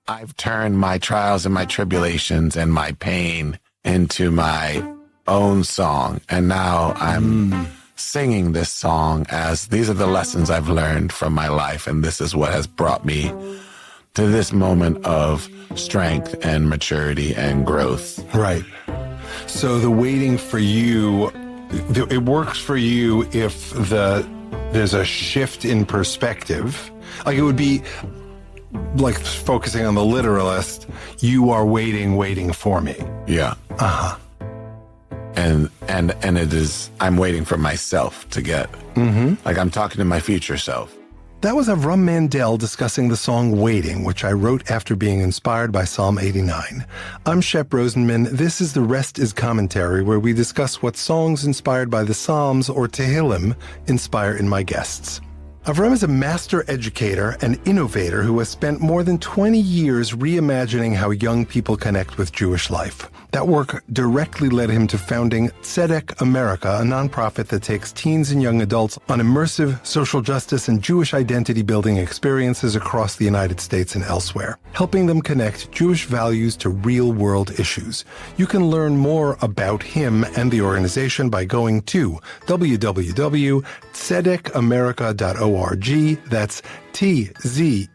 I've turned my trials and my tribulations and my pain into my own song. And now I'm singing this song as these are the lessons I've learned from my life. And this is what has brought me to this moment of strength and maturity and growth. Right. So the waiting for you, it works for you if there's a shift in perspective. Like it would be like focusing on the literalist, you are waiting for me. Yeah. Uh-huh. And it is, I'm waiting for myself to get, like I'm talking to my future self. That was Avram Mandell discussing the song Waiting, which I wrote after being inspired by Psalm 89. I'm Shep Rosenman. This is The Rest is Commentary, where we discuss what songs inspired by the Psalms or Tehillim inspire in my guests. Avram is a master educator and innovator who has spent more than 20 years reimagining how young people connect with Jewish life. That work directly led him to founding Tzedek America, a nonprofit that takes teens and young adults on immersive social justice and Jewish identity building experiences across the United States and elsewhere, helping them connect Jewish values to real-world issues. You can learn more about him and the organization by going to www.tzedekamerica.org. That's TZEDEK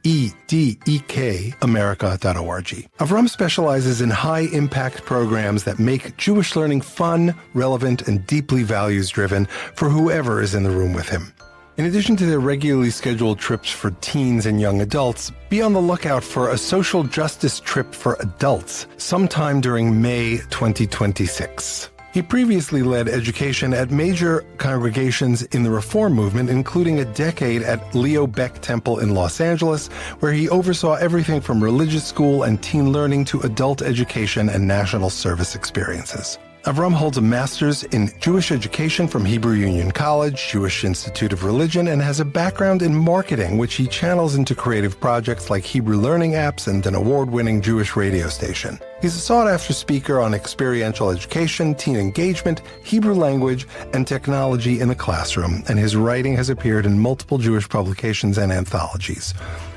America.org. Avram specializes in high-impact programs that make Jewish learning fun, relevant, and deeply values-driven for whoever is in the room with him. In addition to their regularly scheduled trips for teens and young adults, be on the lookout for a social justice trip for adults sometime during May 2026. He previously led education at major congregations in the Reform movement, including a decade at Leo Beck Temple in Los Angeles, where he oversaw everything from religious school and teen learning to adult education and national service experiences. Avram holds a master's in Jewish education from Hebrew Union College, Jewish Institute of Religion, and has a background in marketing, which he channels into creative projects like Hebrew learning apps and an award-winning Jewish radio station. He's a sought-after speaker on experiential education, teen engagement, Hebrew language, and technology in the classroom, and his writing has appeared in multiple Jewish publications and anthologies.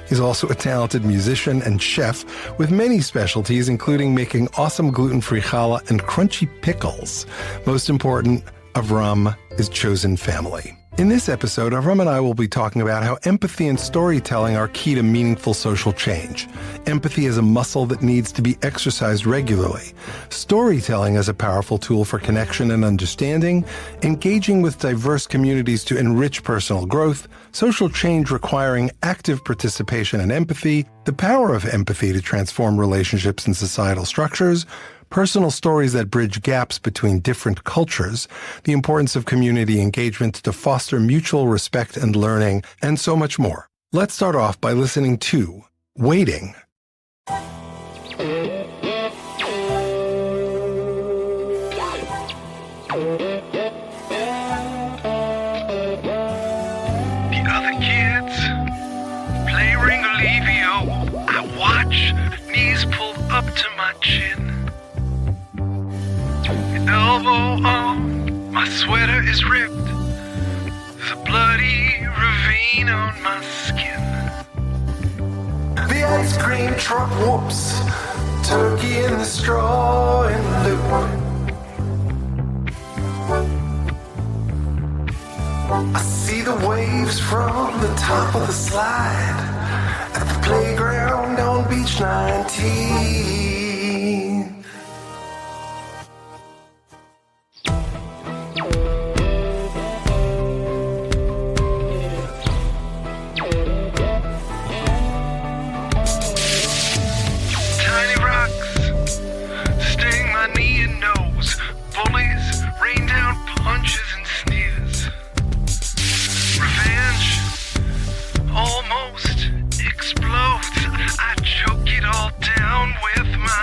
He's also a talented musician and chef with many specialties, including making awesome gluten-free challah and crunchy pickles. Most important, Avram is chosen family. In this episode, Avram and I will be talking about how empathy and storytelling are key to meaningful social change. Empathy is a muscle that needs to be exercised regularly. Storytelling is a powerful tool for connection and understanding, engaging with diverse communities to enrich personal growth, social change requiring active participation and empathy, the power of empathy to transform relationships and societal structures, personal stories that bridge gaps between different cultures, the importance of community engagement to foster mutual respect and learning, and so much more. Let's start off by listening to Waiting. Up to my chin, elbow on, my sweater is ripped, there's a bloody ravine on my skin. The ice cream truck whoops, turkey in the straw and loop. I see the waves from the top of the slide at the playground on Beach 19. Tiny rocks sting my knee and nose. Bullies rain down punches and sneers. Revenge almost explodes. I choke it all down with my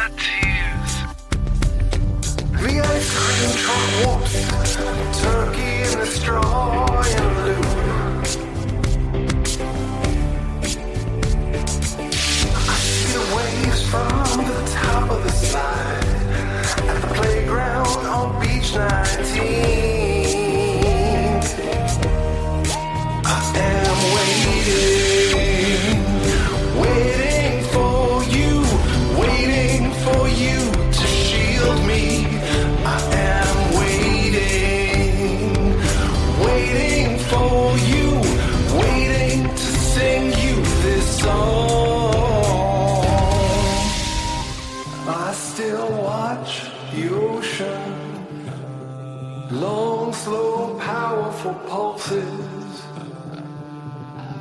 powerful pulses,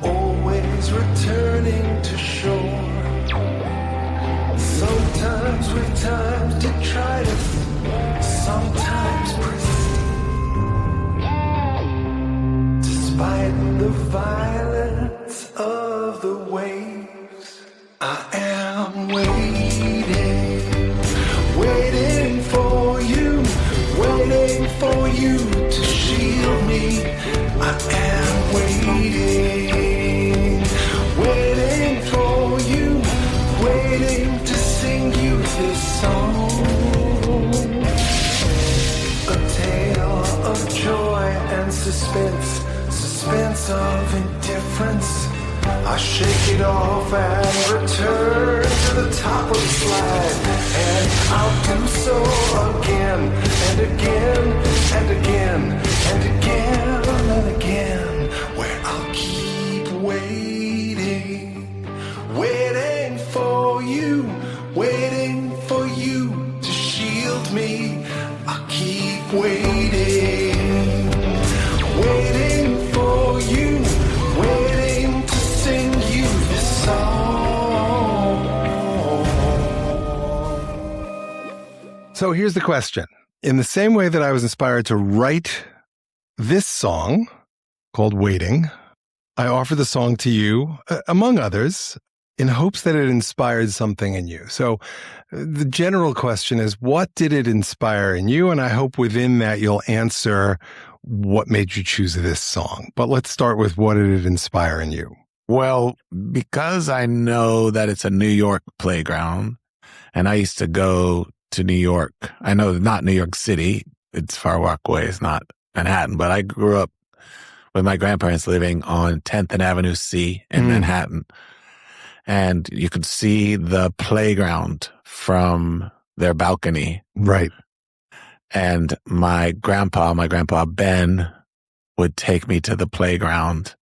always returning to shore. Sometimes with time detritus, sometimes pristine. Despite the violence of the waves, I am waiting for you, waiting for you to shield me. I am waiting for you, waiting to sing you this song. A tale of joy and suspense, suspense of indifference. I shake it off and return to the top of the slide, and I'll do so again and again and again and again and again, where I'll keep waiting for you, waiting for you to shield me. I'll keep waiting for you, waiting to sing you this song. So here's the question. In the same way that I was inspired to write this song called Waiting, I offer the song to you, among others, in hopes that it inspired something in you. So the general question is, what did it inspire in you? And I hope within that you'll answer what made you choose this song. But let's start with, what did it inspire in you? Well, because I know that it's a New York playground, and I used to go to New York. I know not New York City. It's Far Walkway. It's not Manhattan. But I grew up with my grandparents living on 10th and Avenue C in Manhattan. And you could see the playground from their balcony. Right. And my grandpa Ben, would take me to the playground.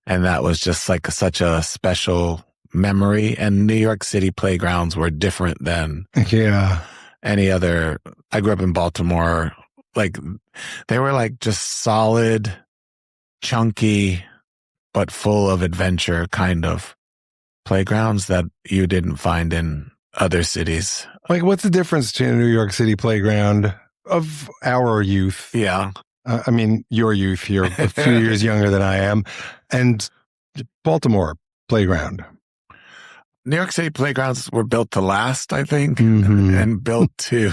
And that was just like such a special memory. And New York City playgrounds were different than any other. I grew up in Baltimore. Like, they were like just solid, chunky, but full of adventure kind of playgrounds that you didn't find in other cities. Like, what's the difference between a New York City playground of our youth? Yeah. I mean, your youth, you're a few years younger than I am, and Baltimore playground. New York City playgrounds were built to last, I think, and built to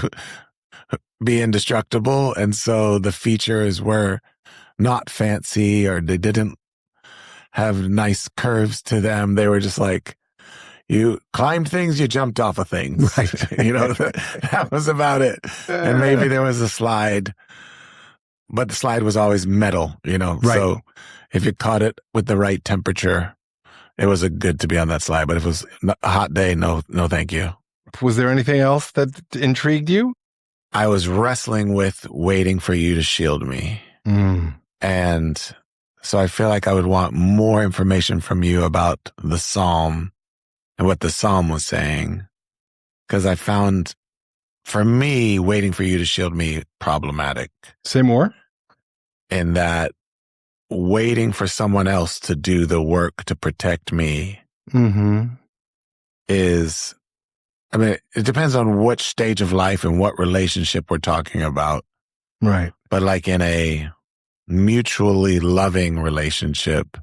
be indestructible. And so the features were not fancy, or they didn't have nice curves to them. They were just like, you climbed things, you jumped off of things. Right. That was about it. And maybe there was a slide, but the slide was always metal, Right. So if you caught it with the right temperature, it was good to be on that slide. But if it was a hot day, no, thank you. Was there anything else that intrigued you? I was wrestling with waiting for you to shield me. And so I feel like I would want more information from you about the psalm and what the psalm was saying. Because I found, for me, waiting for you to shield me problematic. Say more. In that, waiting for someone else to do the work to protect me is, I mean, it depends on which stage of life and what relationship we're talking about. Right. But like in a mutually loving relationship,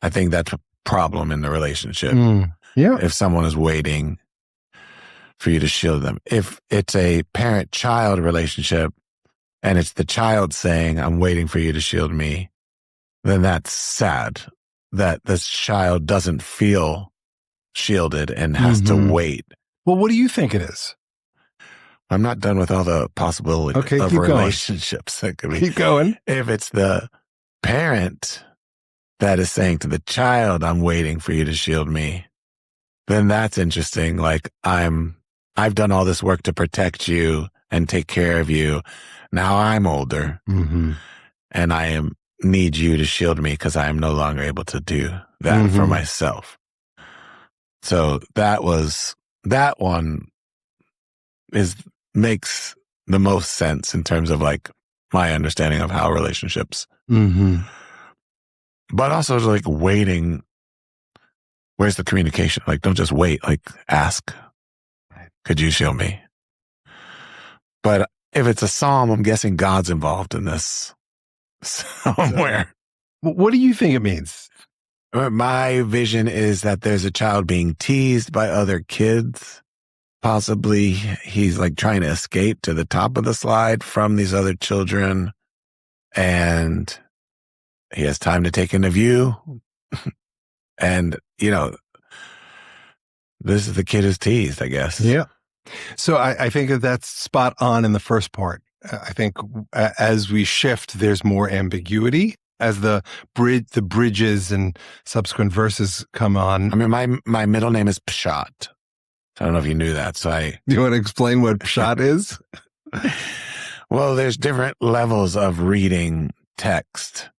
I think that's a problem in the relationship. Yeah. If someone is waiting for you to shield them. If it's a parent-child relationship and it's the child saying, I'm waiting for you to shield me, then that's sad that this child doesn't feel shielded and has to wait. Well, what do you think it is? I'm not done with all the possibilities of relationships. That could be. Keep going. If it's the parent that is saying to the child, I'm waiting for you to shield me, then that's interesting. Like, I've done all this work to protect you and take care of you. Now I'm older and I need you to shield me because I am no longer able to do that for myself. So that one makes the most sense in terms of like my understanding of how relationships. Mm-hmm. But also like waiting. Where's the communication? Like, don't just wait. Like, ask. Could you show me? But if it's a psalm, I'm guessing God's involved in this somewhere. What do you think it means? My vision is that there's a child being teased by other kids. Possibly he's like trying to escape to the top of the slide from these other children. And he has time to take in a view. And, this is the kid who's teased, I guess. Yeah. So I think that's spot on in the first part. I think as we shift, there's more ambiguity as the bridges and subsequent verses come on. I mean, my middle name is Pshat. I don't know if you knew that. So Do you want to explain what Pshat is? Well, there's different levels of reading text.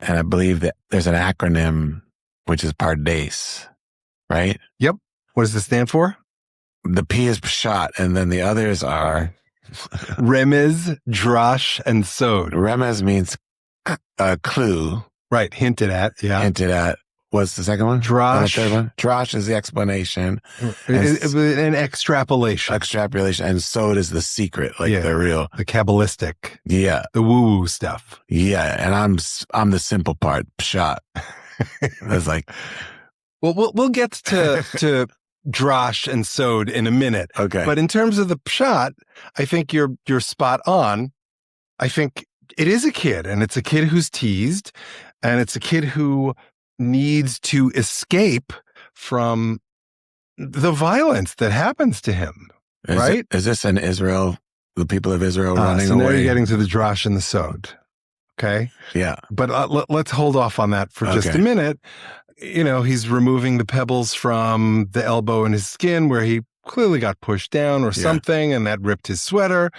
And I believe that there's an acronym, which is Pardes, right? Yep. What does this stand for? The P is Pshat, and then the others are Remez, Drash, and Sod. Remez means a clue. Right. Hinted at. Yeah. Hinted at. What's the second one? Drash. The third one? Drash is the explanation. An extrapolation. Extrapolation. And Sod is the secret, like the real. The Kabbalistic. Yeah. The woo-woo stuff. Yeah. And I'm the simple part, Pshat. That's like. Well, we'll get to Drash and Sod in a minute. Okay. But in terms of the Pshat, I think you're spot on. I think it is a kid, and it's a kid who's teased, and it's a kid who needs to escape from the violence that happens to him. Right? Is this in Israel? The people of Israel running so away? now you're getting to the Drash and the Sod. Okay. Yeah. But let's hold off on that for just a minute. He's removing the pebbles from the elbow in his skin where he clearly got pushed down or something, and that ripped his sweater.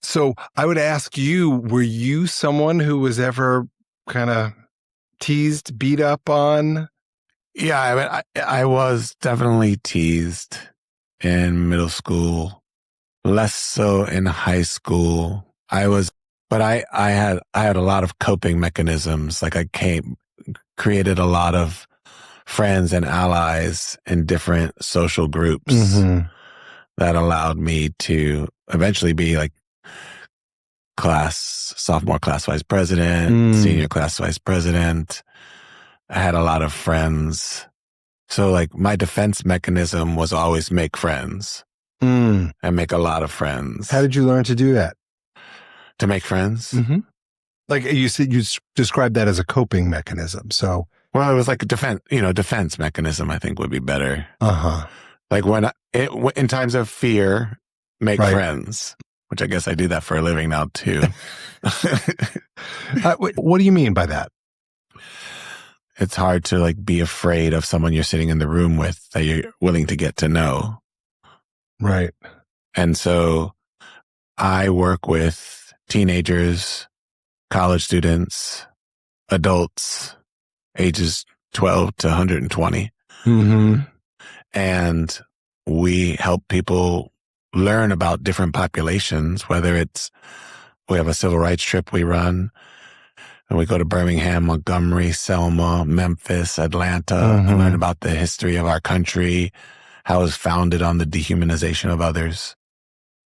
So I would ask you, were you someone who was ever kind of teased, beat up on? Yeah, I mean, I was definitely teased in middle school, less so in high school. But I had a lot of coping mechanisms. Like created a lot of friends and allies in different social groups that allowed me to eventually be like sophomore class vice president, senior class vice president. I had a lot of friends. So like my defense mechanism was always make friends and make a lot of friends. How did you learn to do that? To make friends? Mm-hmm. Like you said, you described that as a coping mechanism. So. Well, it was like a defense mechanism, I think would be better. Uh-huh. Like in times of fear, make friends, which I guess I do that for a living now too. What do you mean by that? It's hard to like be afraid of someone you're sitting in the room with that you're willing to get to know. Right. And so I work with teenagers, college students, adults, ages 12 to 120. Mm-hmm. And we help people learn about different populations, whether we have a civil rights trip we run, and we go to Birmingham, Montgomery, Selma, Memphis, Atlanta, and learn about the history of our country, how it was founded on the dehumanization of others.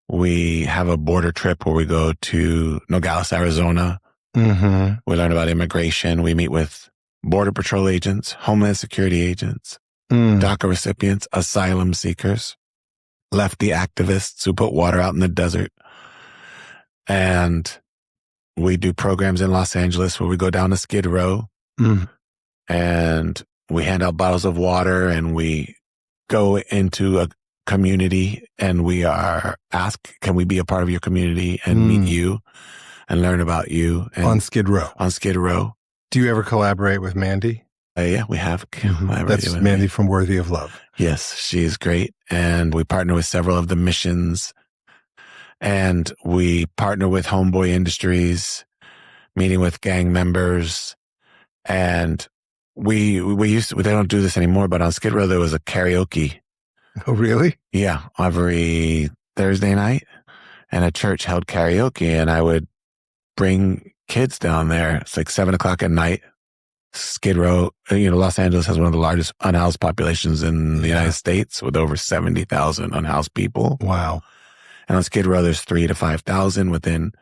We have a border trip where we go to Nogales, Arizona. Mm-hmm. We learn about immigration. We meet with Border Patrol agents, Homeland Security agents, DACA recipients, asylum seekers, lefty activists who put water out in the desert. And we do programs in Los Angeles where we go down to Skid Row and we hand out bottles of water, and we go into a community and we are asked, can we be a part of your community and meet you and learn about you? And on Skid Row. On Skid Row. Do you ever collaborate with Mandy? Yeah, we have collaborated. That's with Mandy from Worthy of Love. Yes, she is great. And we partner with several of the missions. And we partner with Homeboy Industries, meeting with gang members. And we don't do this anymore, but on Skid Row, there was a karaoke. Oh, really? Yeah, every Thursday night. And a church held karaoke, and I would bring kids down there. It's like 7:00 at night. Skid Row, Los Angeles has one of the largest unhoused populations in the United States with over 70,000 unhoused people. Wow. And on Skid Row, there's 3,000 to 5,000 within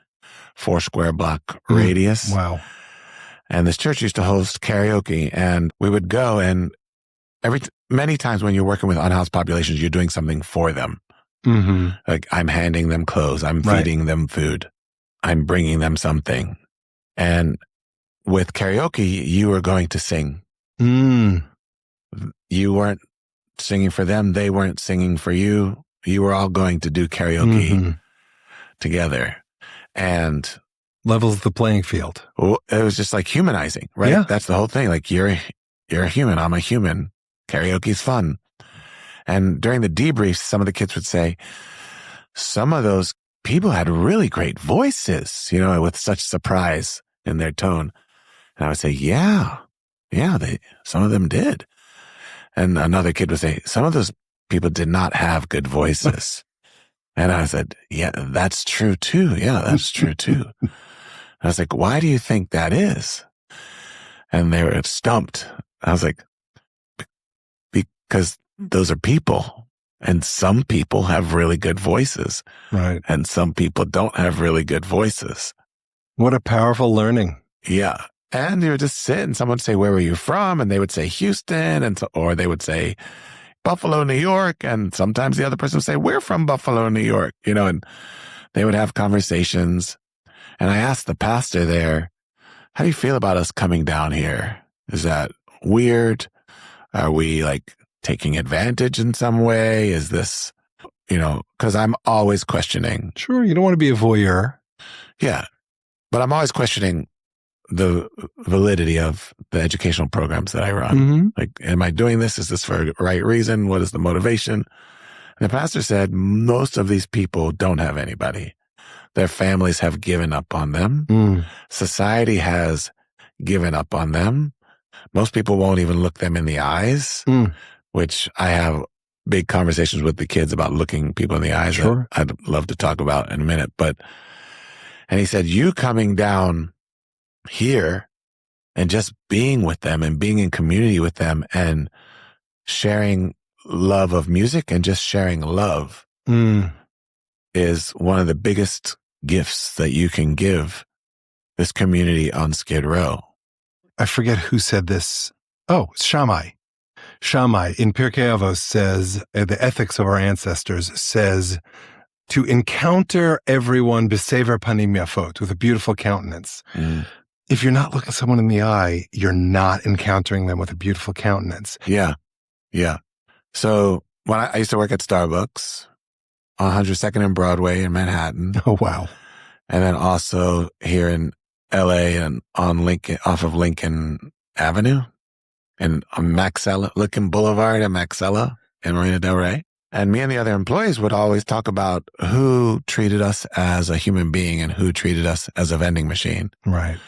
4 square block radius. Wow. And this church used to host karaoke, and we would go, and many times when you're working with unhoused populations, you're doing something for them. Mm-hmm. Like I'm handing them clothes, I'm feeding them food, I'm bringing them something. And with karaoke, you were going to sing. Mm. You weren't singing for them. They weren't singing for you. You were all going to do karaoke together. And levels the playing field. It was just like humanizing, right? Yeah. That's the whole thing. Like you're a human. I'm a human. Karaoke's fun. And during the debriefs, some of the kids would say, some of those people had really great voices, with such surprise in their tone. And I would say, yeah, some of them did. And another kid would say, some of those people did not have good voices. And I said, yeah, that's true too. Yeah, that's true too. I was like, why do you think that is? And they were stumped. I was like, because those are people. And some people have really good voices. Right. And some people don't have really good voices. What a powerful learning. Yeah. And you would just sit and someone would say, where were you from? And they would say Houston, or they would say Buffalo, New York. And sometimes the other person would say, we're from Buffalo, New York, and they would have conversations. And I asked the pastor there, how do you feel about us coming down here? Is that weird? Are we like taking advantage in some way? Is this, because I'm always questioning. Sure. You don't want to be a voyeur. Yeah. But I'm always questioning the validity of the educational programs that I run. Mm-hmm. Like, am I doing this? Is this for the right reason? What is the motivation? And the pastor said, most of these people don't have anybody. Their families have given up on them. Mm. Society has given up on them. Most people won't even look them in the eyes, which I have big conversations with the kids about looking people in the eyes. Sure. That I'd love to talk about in a minute. And he said, you coming down here and just being with them and being in community with them and sharing love of music and just sharing love is one of the biggest gifts that you can give this community on Skid Row. I forget who said this. Oh, Shammai. Shammai in Pirkei Avos says, the ethics of our ancestors says, to encounter everyone b'sever panim yafot, with a beautiful countenance. If you're not looking someone in the eye, you're not encountering them with a beautiful countenance. Yeah. Yeah. So when I used to work at Starbucks on 102nd and Broadway in Manhattan. Oh, wow. And then also here in LA and on Lincoln, off of Lincoln Avenue and on Lincoln Boulevard and Maxella in Marina Del Rey. And me and the other employees would always talk about who treated us as a human being and who treated us as a vending machine. Right.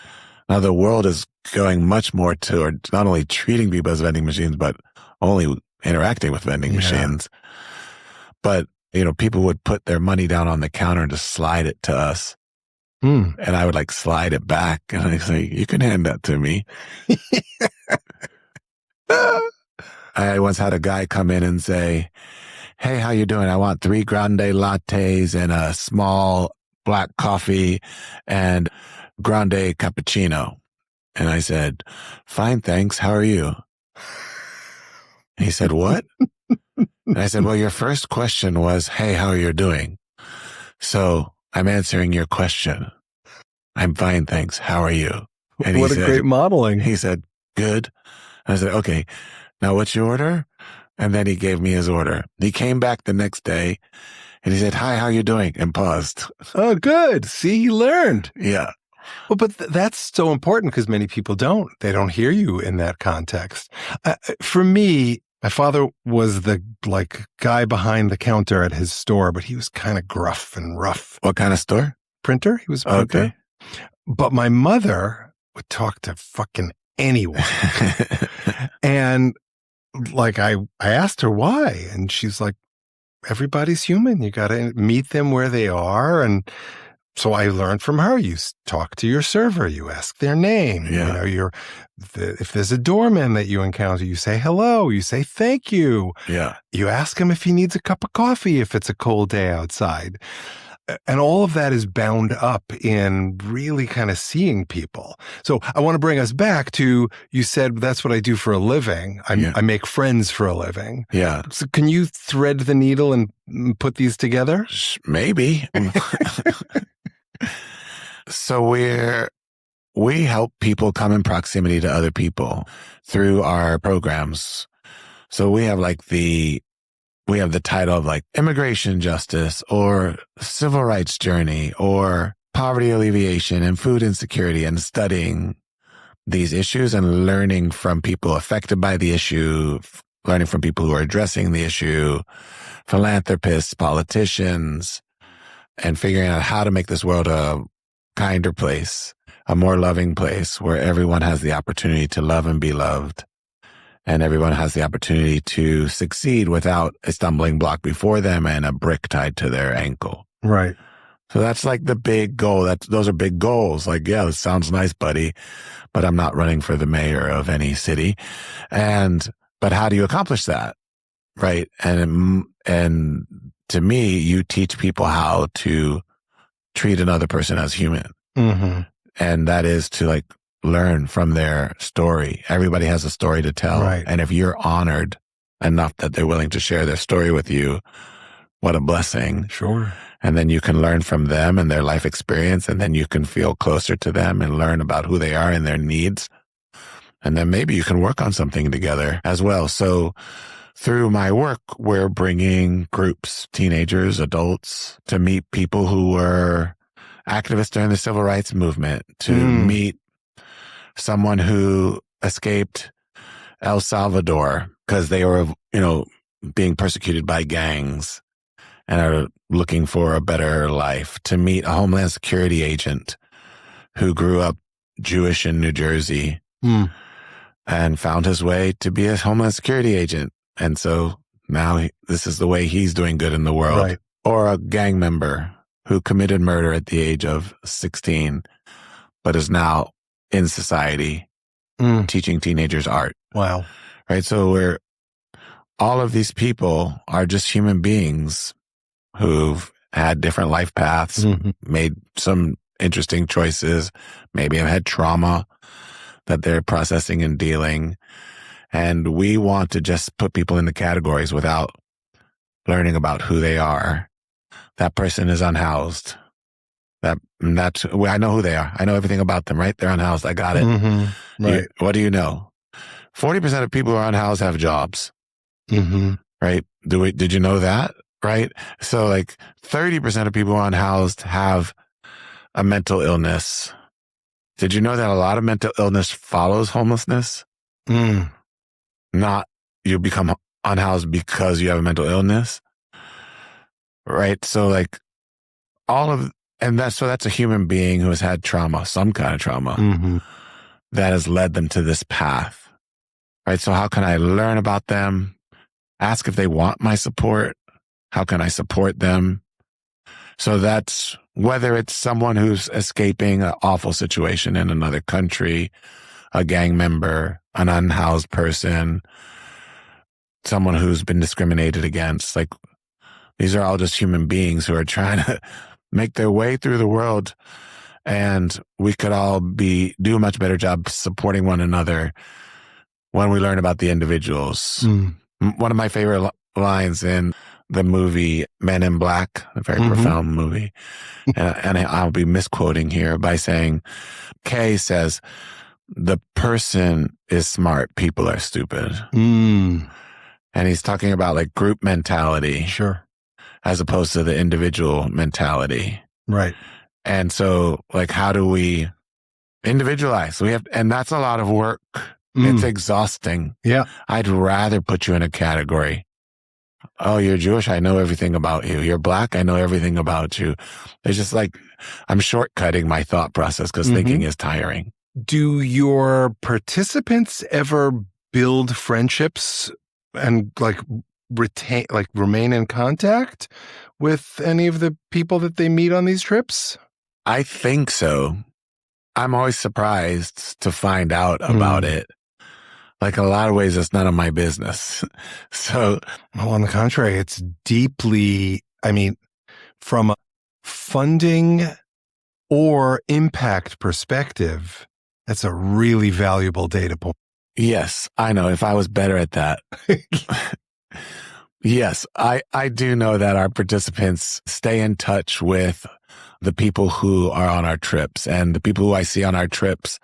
Now the world is going much more toward not only treating people as vending machines, but only interacting with vending machines. But, people would put their money down on the counter and just slide it to us. And I would like slide it back and I'd say, you can hand that to me. I once had a guy come in and say, hey, how you doing? I want 3 grande lattes and a small black coffee and grande cappuccino. And I said, fine, thanks. How are you? And he said, what? And I said, well, your first question was, hey, how are you doing? So I'm answering your question. I'm fine, thanks. How are you? And what a great modeling. He said, good. And I said, okay, now what's your order? And then he gave me his order. He came back the next day and he said, hi, how you doing? And paused. Oh, good. See, he learned. Yeah. Well, but that's so important because many people don't. They don't hear you in that context. For me, my father was the guy behind the counter at his store, but he was kind of gruff and rough. What kind of store? Printer. He was a printer. Okay. But my mother would talk to fucking anyone. And I asked her why. And she's like, everybody's human. You got to meet them where they are. And So I learned from her. You talk to your server. You ask their name. Yeah. If there's a doorman that you encounter, you say hello. You say thank you. Yeah. You ask him if he needs a cup of coffee if it's a cold day outside. And all of that is bound up in really kind of seeing people. So I want to bring us back to, you said that's what I do for a living. I make friends for a living. Yeah. So can you thread the needle and put these together? Maybe. So we help people come in proximity to other people through our programs. So we have the title of like immigration justice or civil rights journey or poverty alleviation and food insecurity, and studying these issues and learning from people affected by the issue, learning from people who are addressing the issue, philanthropists, politicians, and figuring out how to make this world a kinder place, a more loving place where everyone has the opportunity to love and be loved. And everyone has the opportunity to succeed without a stumbling block before them and a brick tied to their ankle. Right. So that's like the big goal. Those are big goals. Like, yeah, this sounds nice, buddy, but I'm not running for the mayor of any city. But how do you accomplish that? Right. And to me, you teach people how to treat another person as human. Mm-hmm. And that is to like learn from their story. Everybody has a story to tell. Right. And if you're honored enough that they're willing to share their story with you, what a blessing. Sure. And then you can learn from them and their life experience. And then you can feel closer to them and learn about who they are and their needs. And then maybe you can work on something together as well. So through my work, we're bringing groups, teenagers, adults, to meet people who were activists during the civil rights movement, to meet someone who escaped El Salvador because they were, being persecuted by gangs and are looking for a better life, to meet a Homeland Security agent who grew up Jewish in New Jersey and found his way to be a Homeland Security agent. And so now this is the way he's doing good in the world. Right. Or a gang member who committed murder at the age of 16, but is now in society teaching teenagers art. Wow. Right. So all of these people are just human beings who've had different life paths, made some interesting choices, maybe have had trauma that they're processing and dealing. And we want to just put people into categories without learning about who they are. That person is unhoused. I know who they are. I know everything about them, right? They're unhoused. I got it. Mm-hmm. Right. What do you know? 40% of people who are unhoused have jobs. Mm-hmm. Right? Did you know that? Right? So like 30% of people who are unhoused have a mental illness. Did you know that a lot of mental illness follows homelessness? Not you become unhoused because you have a mental illness. Right? So like that's a human being who has had trauma, some kind of trauma that has led them to this path. Right? So how can I learn about them? Ask if they want my support. How can I support them? So that's whether it's someone who's escaping an awful situation in another country, a gang member, an unhoused person, someone who's been discriminated against. Like, these are all just human beings who are trying to make their way through the world. And we could all do a much better job supporting one another when we learn about the individuals. One of my favorite lines in the movie Men in Black, a very profound movie, and I'll be misquoting here by saying, Kay says, the person is smart, people are stupid. And he's talking about like group mentality. Sure. As opposed to the individual mentality. Right. And so like, how do we individualize? And that's a lot of work. It's exhausting. Yeah. I'd rather put you in a category. Oh, you're Jewish. I know everything about you. You're Black. I know everything about you. It's just like, I'm shortcutting my thought process because thinking is tiring. Do your participants ever build friendships and like remain in contact with any of the people that they meet on these trips? I think so. I'm always surprised to find out about it. Like, in a lot of ways, it's none of my business. So, well, on the contrary, it's deeply, I mean, from a funding or impact perspective, that's a really valuable data point. yes, I know. If I was better at that. Yes, I do know that our participants stay in touch with the people who are on our trips, and the people who I see on our trips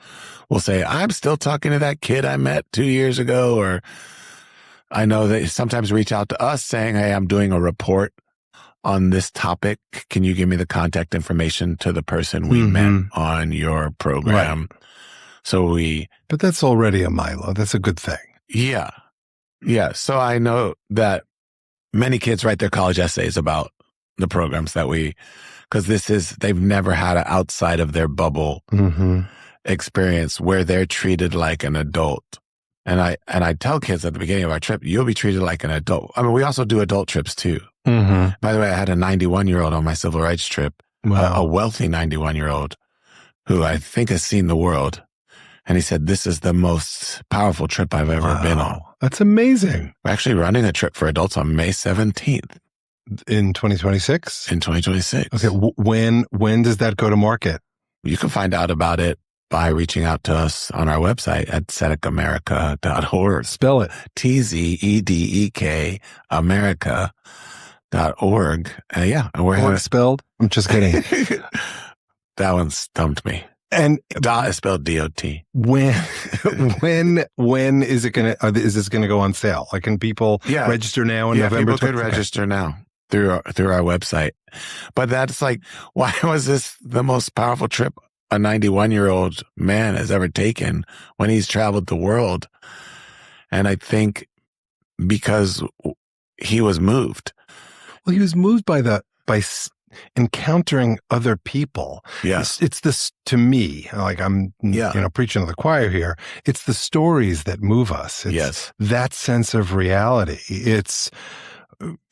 will say, I'm still talking to that kid I met 2 years ago. Or I know they sometimes reach out to us saying, hey, I'm doing a report on this topic. Can you give me the contact information to the person we met on your program? Right. So but that's already a Milo. That's a good thing. Yeah. Yeah. So I know that many kids write their college essays about the programs that because they've never had an outside of their bubble experience where they're treated like an adult. And I tell kids at the beginning of our trip, you'll be treated like an adult. I mean, we also do adult trips too. By the way, I had a 91-year-old on my civil rights trip, a wealthy 91-year-old who I think has seen the world. And he said, this is the most powerful trip I've ever been on. That's amazing. We're actually running a trip for adults on May 17th. In 2026? In 2026. Okay. When does that go to market? You can find out about it by reaching out to us on our website at tzedekамerica.org. Spell it. TZEDEK America.org. Yeah. And we're spelled? I'm just kidding. That one stumped me. And dot is spelled D-O-T. When is it is this gonna go on sale? Like, can people register now in November? People could register now through our website. But that's like, why was this the most powerful trip a 91-year-old man has ever taken when he's traveled the world? And I think because he was moved. Well, he was moved by encountering other people. Yes. It's this, to me, like I'm preaching to the choir here. It's the stories that move us. It's that sense of reality. It's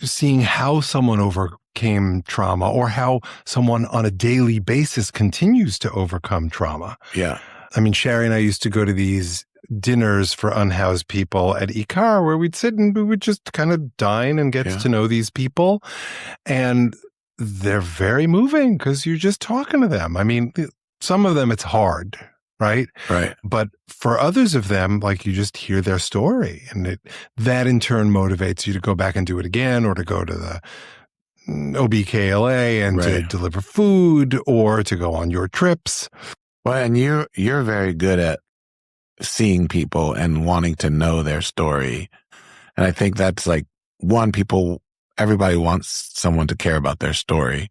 seeing how someone overcame trauma, or how someone on a daily basis continues to overcome trauma. Yeah. I mean, Sherry and I used to go to these dinners for unhoused people at Ikar, where we'd sit and we would just kind of dine and get to know these people. And they're very moving because you're just talking to them. I mean, some of them it's hard, right? Right. But for others of them, like, you just hear their story, and that in turn motivates you to go back and do it again, or to go to the OBKLA and to deliver food, or to go on your trips. Well, and you're very good at seeing people and wanting to know their story. And I think that's like, everybody wants someone to care about their story.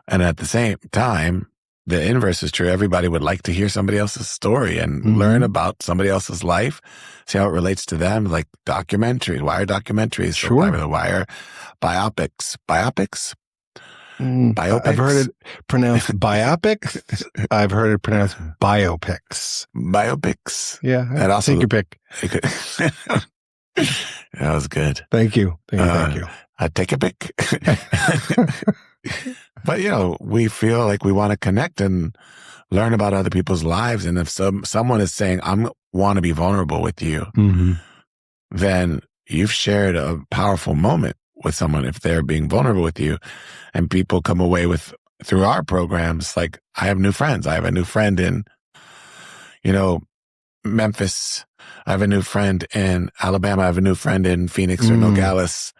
And at the same time, the inverse is true. Everybody would like to hear somebody else's story and learn about somebody else's life, see how it relates to them, like documentaries. Why are documentaries so popular? Why are biopics? Biopics? I've heard it pronounced biopic. I've heard it pronounced biopics. Biopics. Yeah. And also, take your pick. That was good. Thank you. Thank you. Take a pick. But, we feel like we want to connect and learn about other people's lives. And if someone is saying, I want to be vulnerable with you, then you've shared a powerful moment with someone if they're being vulnerable with you. And people come away through our programs, like, I have new friends. I have a new friend in, Memphis. I have a new friend in Alabama. I have a new friend in Phoenix or Nogales.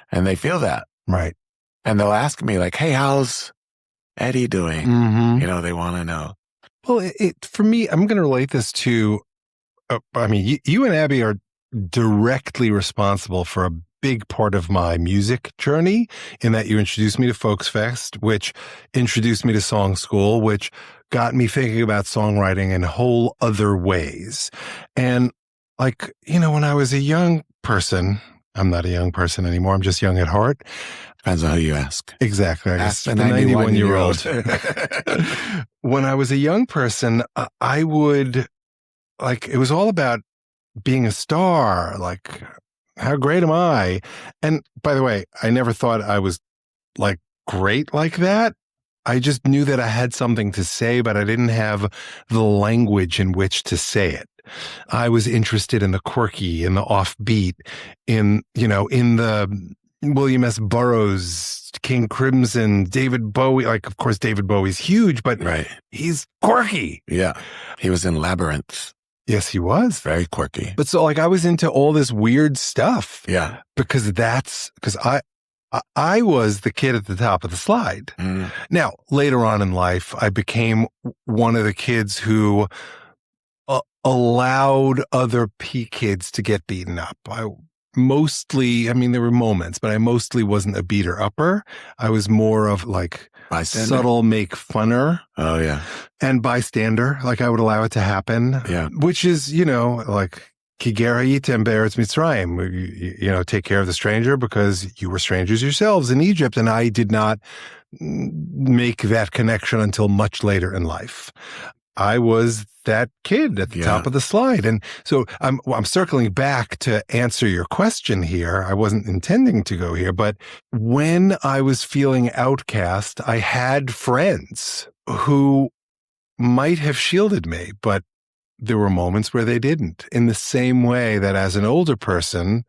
And they feel that. Right. And they'll ask me, like, hey, how's Eddie doing? They want to know. Well, for me, I'm going to relate this to, you and Abby are directly responsible for a big part of my music journey, in that you introduced me to Folks Fest, which introduced me to Song School, which got me thinking about songwriting in whole other ways. And like, when I was a young person, I'm not a young person anymore. I'm just young at heart. Depends on who you ask. Exactly. Ask the 91-year-old. When I was a young person, I would, like, it was all about being a star. Like, how great am I? And by the way, I never thought I was like great like that. I just knew that I had something to say, but I didn't have the language in which to say it. I was interested in the quirky, in the offbeat, in the William S. Burroughs, King Crimson, David Bowie. Like, of course, David Bowie's huge, but he's quirky. Yeah. He was in Labyrinth. Yes, he was. Very quirky. But so like I was into all this weird stuff. Yeah. Because I was the kid at the top of the slide. Mm. Now, later on in life, I became one of the kids who allowed other kids to get beaten up. There were moments, but I mostly wasn't a beater upper. I was more of like bystander? Subtle make funner. Oh, yeah. And bystander. Like I would allow it to happen. Yeah. Which is, like, Kigera yitem be'eretz Mitzrayim, take care of the stranger because you were strangers yourselves in Egypt. And I did not make that connection until much later in life. I was that kid at the top of the slide. And so I'm circling back to answer your question here. I wasn't intending to go here, but when I was feeling outcast, I had friends who might have shielded me, but there were moments where they didn't. In the same way that as an older person,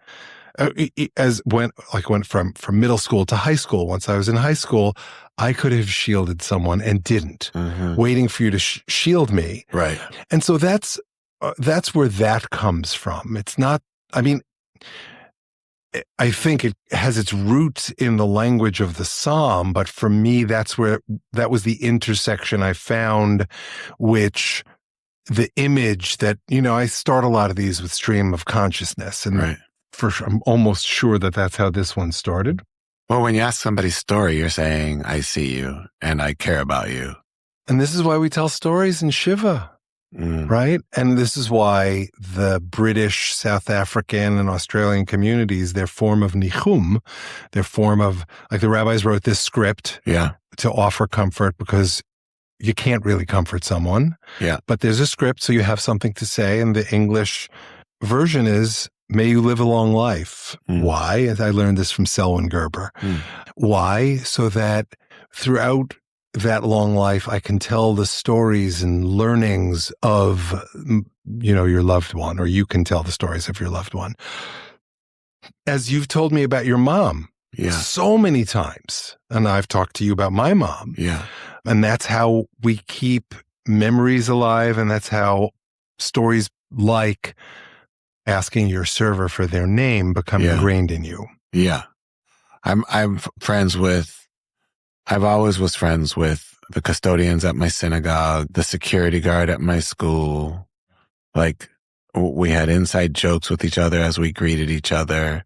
went from middle school to high school. Once I was in high school, I could have shielded someone and didn't, waiting for you to shield me. Right. And so that's where that comes from. It's not, I think it has its roots in the language of the Psalm, but for me, that was the intersection I found, which the image that, I start a lot of these with stream of consciousness. And for sure, I'm almost sure that that's how this one started. Well, when you ask somebody's story, you're saying, I see you and I care about you. And this is why we tell stories in Shiva, right? And this is why the British, South African, and Australian communities, their form of nichum, their form of, like the rabbis wrote this script to offer comfort because you can't really comfort someone. Yeah. But there's a script, so you have something to say. And the English version is, may you live a long life. Why? As I learned this from Selwyn Gerber. Why? So that throughout that long life, I can tell the stories and learnings of, your loved one, or you can tell the stories of your loved one. As you've told me about your mom so many times, and I've talked to you about my mom. Yeah. And that's how we keep memories alive, and that's how stories like asking your server for their name become ingrained in you. Yeah. I've always was friends with the custodians at my synagogue, the security guard at my school. Like, we had inside jokes with each other as we greeted each other.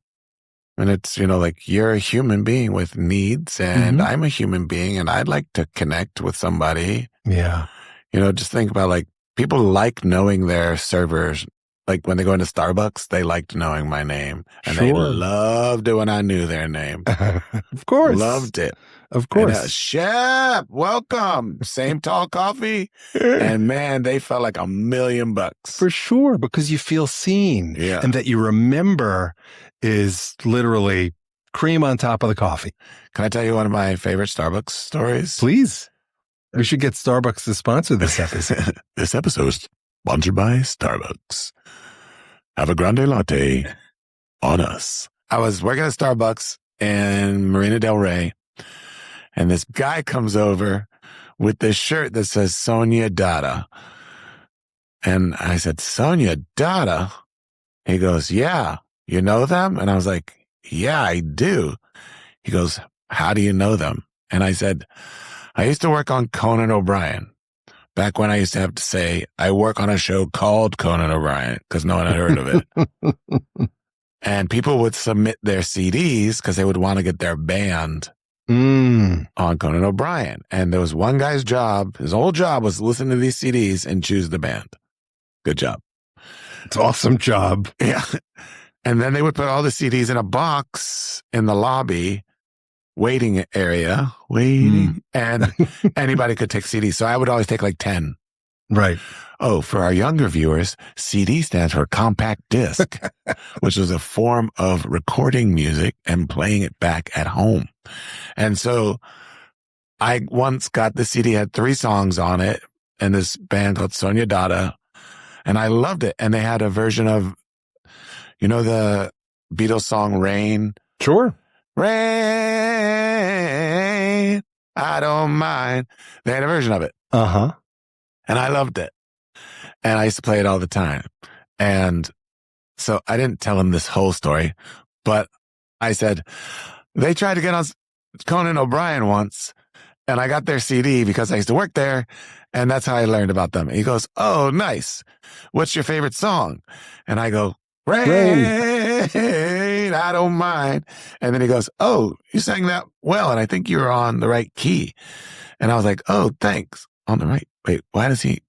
And it's, like, you're a human being with needs, and I'm a human being, and I'd like to connect with somebody. Yeah. Just think about, like, people like knowing their servers. Like, when they go into Starbucks, they liked knowing my name. And they loved it when I knew their name. Of course. Loved it. Of course. And, Shep, welcome. Same tall coffee. And man, they felt like $1 million. For sure, because you feel seen. Yeah. And that you remember is literally cream on top of the coffee. Can I tell you one of my favorite Starbucks stories? Please. We should get Starbucks to sponsor this episode. This episode is sponsored by Starbucks. Have a grande latte on us. I was working at Starbucks in Marina Del Rey, and this guy comes over with this shirt that says Sonia Dada. And I said, Sonia Dada? He goes, yeah, you know them? And I was like, yeah, I do. He goes, how do you know them? And I said, I used to work on Conan O'Brien. Back when I used to have to say, I work on a show called Conan O'Brien, because no one had heard of it. And people would submit their CDs because they would want to get their band on Conan O'Brien. And there was one guy's job, his whole job was listen to these CDs and choose the band. Good job. It's an awesome job. Yeah. And then they would put all the CDs in a box in the lobby, waiting area, and anybody could take CDs. So I would always take like 10. Right. Oh, for our younger viewers, CD stands for compact disc, which was a form of recording music and playing it back at home. And so I once got the CD, had 3 songs on it, and this band called Sonia Dada, and I loved it. And they had a version of, the Beatles song Rain? Sure. Rain, I don't mind. They had a version of it. Uh-huh. And I loved it. And I used to play it all the time. And so I didn't tell him this whole story, but I said, they tried to get on Conan O'Brien once, and I got their CD because I used to work there, and that's how I learned about them. He goes, oh, nice. What's your favorite song? And I go, Rain, I don't mind. And then he goes, oh, you sang that well, and I think you were on the right key. And I was like, oh, thanks. On the right. Wait, why does he?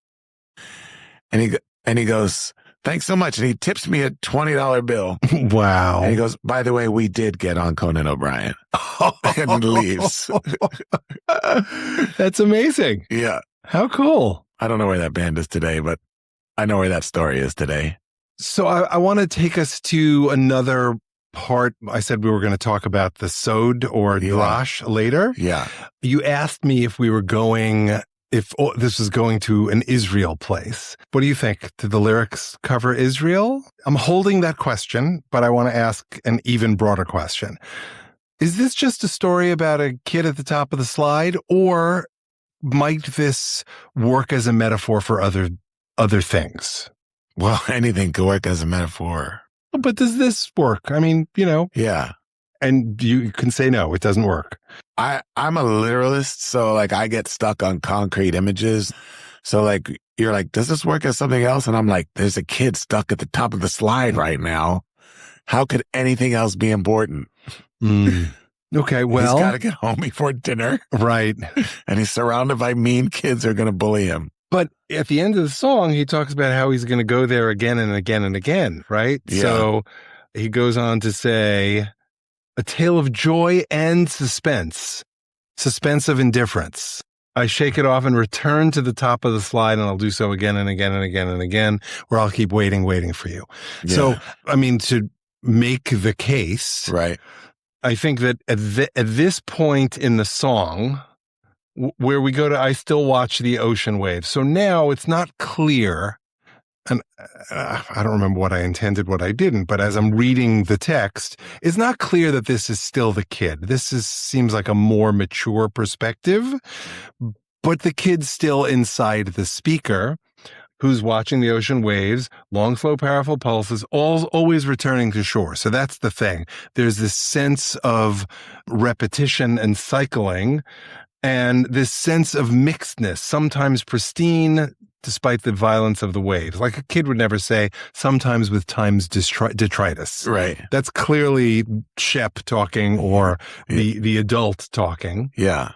And he goes, thanks so much. And he tips me a $20 bill. Wow. And he goes, by the way, we did get on Conan O'Brien. And leaves. That's amazing. Yeah. How cool. I don't know where that band is today, but I know where that story is today. So I want to take us to another part. I said we were going to talk about the Sod or Drash later. Yeah. You asked me if this was going to an Israel place. What do you think? Did the lyrics cover Israel? I'm holding that question, but I want to ask an even broader question. Is this just a story about a kid at the top of the slide, or might this work as a metaphor for other things? Well, anything could work as a metaphor. But does this work? I mean, Yeah. And you can say no, it doesn't work. I'm a literalist, so like I get stuck on concrete images. So like you're like, does this work as something else? And I'm like, there's a kid stuck at the top of the slide right now. How could anything else be important? Okay, well, he's got to get home before dinner. Right. And he's surrounded by mean kids who are going to bully him. But at the end of the song, he talks about how he's going to go there again and again and again, right? Yeah. So he goes on to say, a tale of joy and suspense of indifference. I shake it off and return to the top of the slide, and I'll do so again and again and again and again, or I'll keep waiting for you. Yeah. So, I mean, to make the case, right? I think that at this point in the song, where we go to, I still watch the ocean waves. So now it's not clear, and I don't remember what I intended, what I didn't, but as I'm reading the text, it's not clear that this is still the kid. Seems like a more mature perspective, but the kid's still inside the speaker who's watching the ocean waves, long, slow, powerful pulses, always returning to shore. So that's the thing. There's this sense of repetition and cycling, and this sense of mixedness, sometimes pristine, despite the violence of the waves. Like a kid would never say, sometimes with times detritus. Right. That's clearly Shep talking, or the adult talking. Yeah.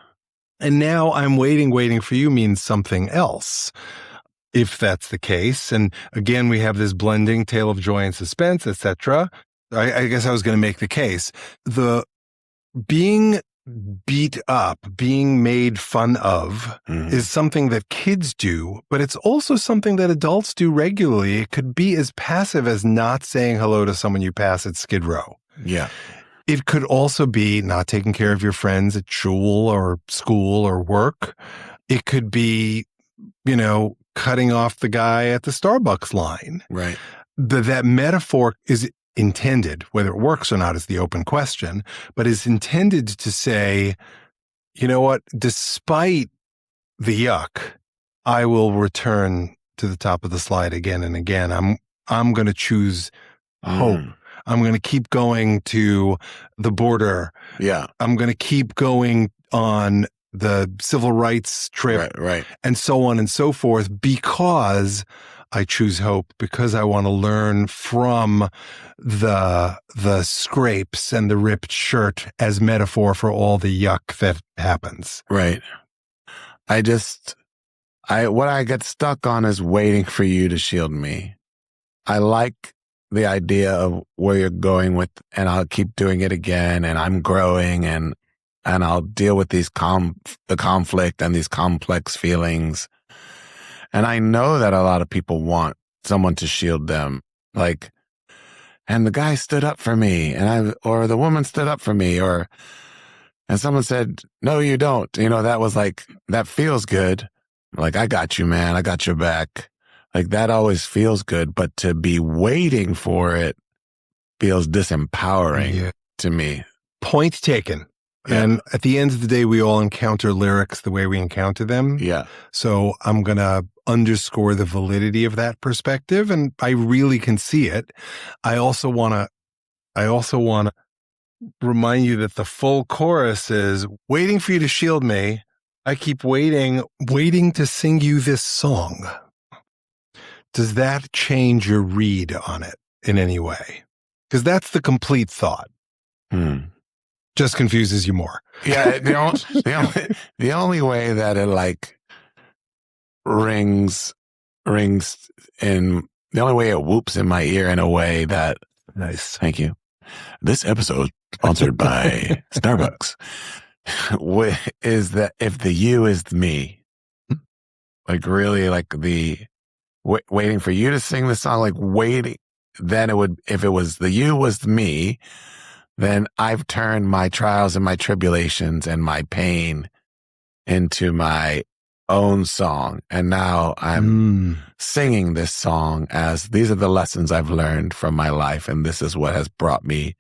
And now I'm waiting for you means something else, if that's the case. And again, we have this blending, tale of joy and suspense, etc. I guess I was going to make the case. The being beat up, being made fun of is something that kids do, but it's also something that adults do regularly. It could be as passive as not saying hello to someone you pass at Skid Row. Yeah. It could also be not taking care of your friends at shul or school or work. It could be, cutting off the guy at the Starbucks line. Right. That metaphor is intended, whether it works or not is the open question, but is intended to say, you know what, despite the yuck, I will return to the top of the slide again and again. I'm going to choose hope. I'm going to keep going to the border. Yeah. I'm going to keep going on the civil rights trip, right. And so on and so forth, because I choose hope, because I want to learn from the scrapes and the ripped shirt as metaphor for all the yuck that happens. Right. What I get stuck on is waiting for you to shield me. I like the idea of where you're going with, and I'll keep doing it again, and I'm growing, and I'll deal with the conflict and these complex feelings. And I know that a lot of people want someone to shield them. Like, and the guy stood up for me, or the woman stood up for me, or and someone said, no, you don't. That was like, that feels good. Like, I got you, man. I got your back. Like, that always feels good. But to be waiting for it feels disempowering to me. Point taken. Yeah. And at the end of the day, we all encounter lyrics the way we encounter them. Yeah. So I'm going to underscore the validity of that perspective. And I really can see it. I also want to remind you that the full chorus is waiting for you to shield me. I keep waiting to sing you this song. Does that change your read on it in any way? Because that's the complete thought. Just confuses you more. Yeah. The only way that it like rings in, the only way it whoops in my ear in a way that, nice. Thank you. This episode sponsored by Starbucks is that if the you is the me, like really like the waiting for you to sing the song, like waiting, then it would, if it was the you was the me, then I've turned my trials and my tribulations and my pain into my own song. And now I'm singing this song as these are the lessons I've learned from my life. And this is what has brought me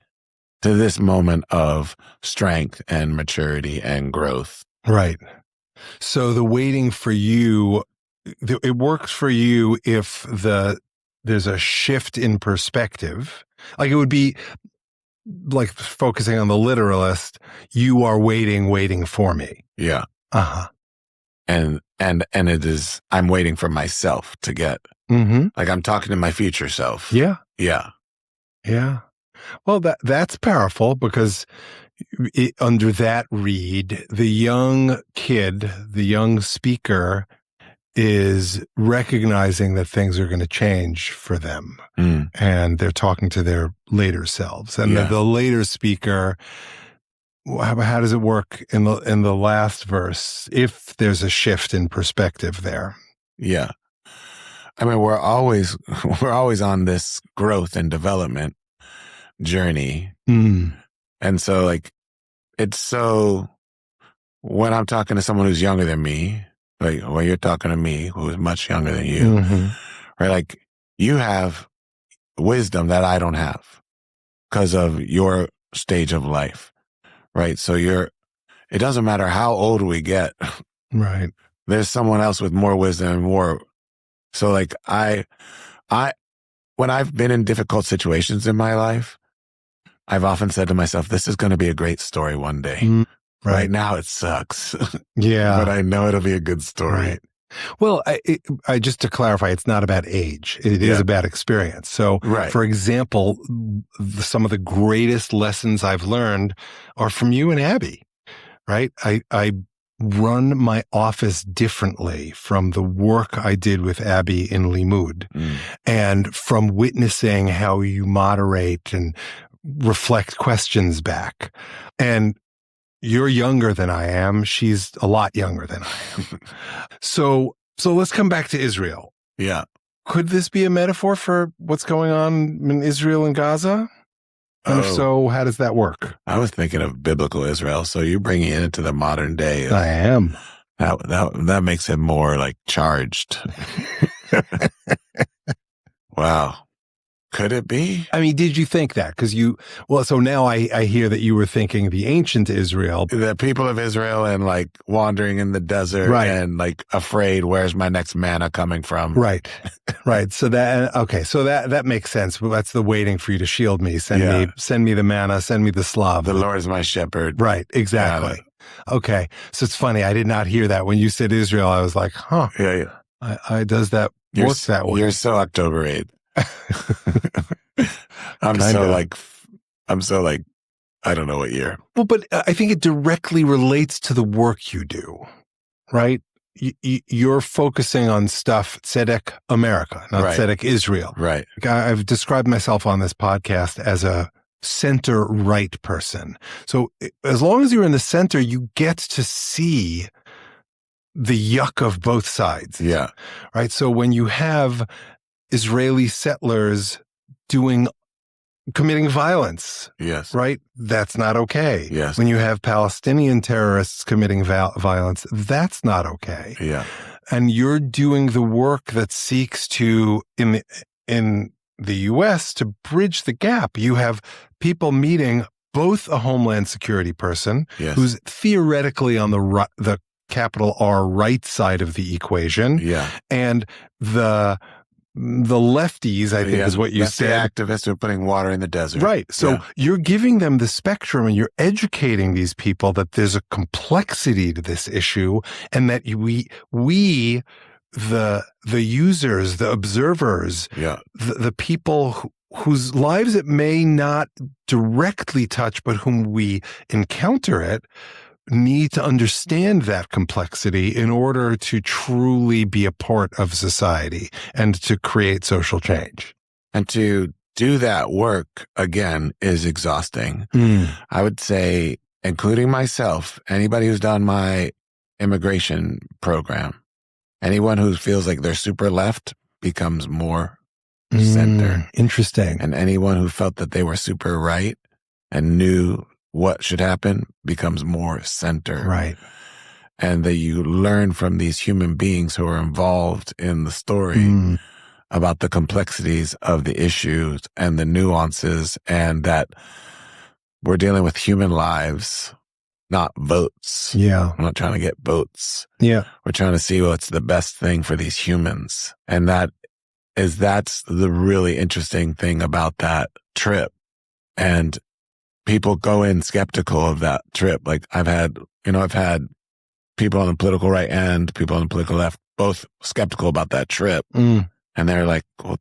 to this moment of strength and maturity and growth. Right. So the waiting for you, it works for you if there's a shift in perspective. Like it would be like focusing on the literalist, you are waiting for me. Yeah. Uh-huh. And it is, I'm waiting for myself to get, like I'm talking to my future self. Yeah. Yeah. Yeah. Well, that's powerful because under that read, the young kid, the young speaker is recognizing that things are going to change for them. And they're talking to their later selves. And the later speaker, how does it work in the last verse if there's a shift in perspective there? Yeah. I mean, we're always on this growth and development journey. And so like, it's so, when I'm talking to someone who's younger than me, like when you're talking to me who's much younger than you, right? Like you have wisdom that I don't have because of your stage of life, right? So it doesn't matter how old we get. Right. There's someone else with more wisdom and more. So like when I've been in difficult situations in my life, I've often said to myself, this is going to be a great story one day. Right now it sucks. Yeah. But I know it'll be a good story. Right. Well, I just to clarify, it's not about age. It is about experience. So, for example, some of the greatest lessons I've learned are from you and Abby, right? I run my office differently from the work I did with Abby in Limud and from witnessing how you moderate and reflect questions back. And you're younger than I am. She's a lot younger than I am. So let's come back to Israel. Yeah. Could this be a metaphor for what's going on in Israel and Gaza? And if so, how does that work? I was thinking of biblical Israel. So you're bringing it into the modern day. I am. That makes it more like charged. Wow. Could it be? I mean, did you think that? Because so now I hear that you were thinking the ancient Israel. The people of Israel and like wandering in the desert and like afraid, where's my next manna coming from? Right. So that makes sense. That's the waiting for you to shield me. Send me the manna, send me the slav. The Lord is my shepherd. Right. Exactly. Okay. So it's funny. I did not hear that. When you said Israel, I was like, huh. Yeah. Does that work that way? You're so October 8th. I'm so like, I don't know what year. Well, but I think it directly relates to the work you do, right? You're focusing on stuff, Tzedek America, not Tzedek Israel. Right. I've described myself on this podcast as a center-right person. So as long as you're in the center, you get to see the yuck of both sides. Yeah. Right. So when you have Israeli settlers doing committing violence, Yes. right? That's not okay. Yes. When you have Palestinian terrorists committing violence, that's not okay. Yeah. And you're doing the work that seeks to, in the U.S., to bridge the gap. You have people meeting both a Homeland Security person Yes. who's theoretically on the capital R right side of the equation, Yeah. and the lefties, I think is what you said. The activists who are putting water in the desert. Right. So you're giving them the spectrum and you're educating these people that there's a complexity to this issue and that we the users, the observers, the people whose lives it may not directly touch, but whom we encounter it, need to understand that complexity in order to truly be a part of society and to create social change. And to do that work, again, is exhausting. I would say, including myself, anybody who's done my immigration program, anyone who feels like they're super left becomes more center. Interesting. And anyone who felt that they were super right and knew what should happen becomes more center. Right. And that you learn from these human beings who are involved in the story about the complexities of the issues and the nuances, and that we're dealing with human lives, not votes. Yeah. We're not trying to get votes. Yeah. We're trying to see what's the best thing for these humans. And that's the really interesting thing about that trip. And people go in skeptical of that trip. Like I've had people on the political right and people on the political left, both skeptical about that trip. And they're like, well,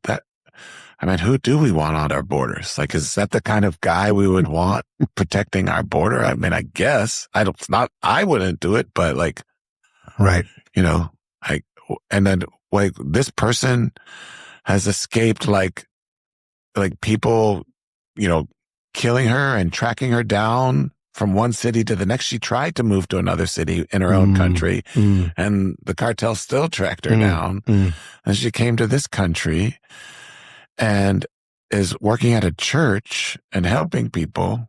who do we want on our borders? Like, is that the kind of guy we would want protecting our border? I mean, I guess I wouldn't do it, but like, right. And then like this person has escaped like people, killing her and tracking her down from one city to the next. She tried to move to another city in her own country, and the cartel still tracked her down. And she came to this country and is working at a church and helping people.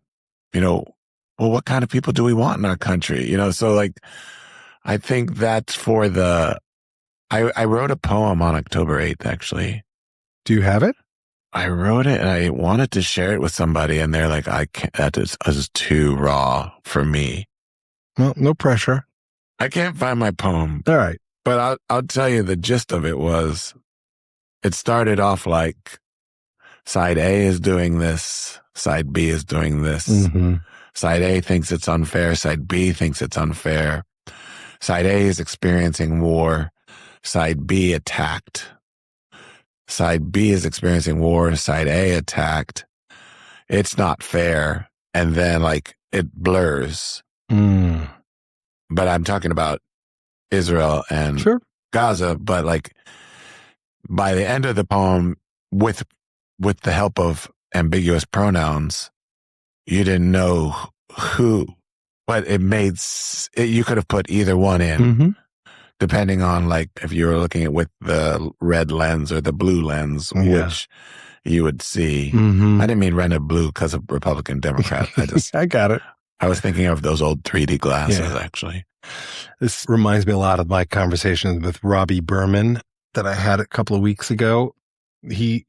Well, what kind of people do we want in our country? So like, I think that's for I wrote a poem on October 8th, actually. Do you have it? I wrote it and I wanted to share it with somebody, and they're like, I can't, that is too raw for me. Well, no pressure. I can't find my poem. All right. But I'll tell you the gist of it was, it started off like side A is doing this, side B is doing this. Side A thinks it's unfair, side B thinks it's unfair. Side A is experiencing war, side B attacked. Side B is experiencing war, side A attacked. It's not fair. And then like it blurs. But I'm talking about Israel and Gaza. But like by the end of the poem, with the help of ambiguous pronouns, you didn't know who, but you could have put either one in. Depending on like if you were looking at with the red lens or the blue lens, which you would see. I didn't mean red and blue because of Republican, Democrat. I got it. I was thinking of those old 3D glasses, actually. This reminds me a lot of my conversations with Robbie Berman that I had a couple of weeks ago. He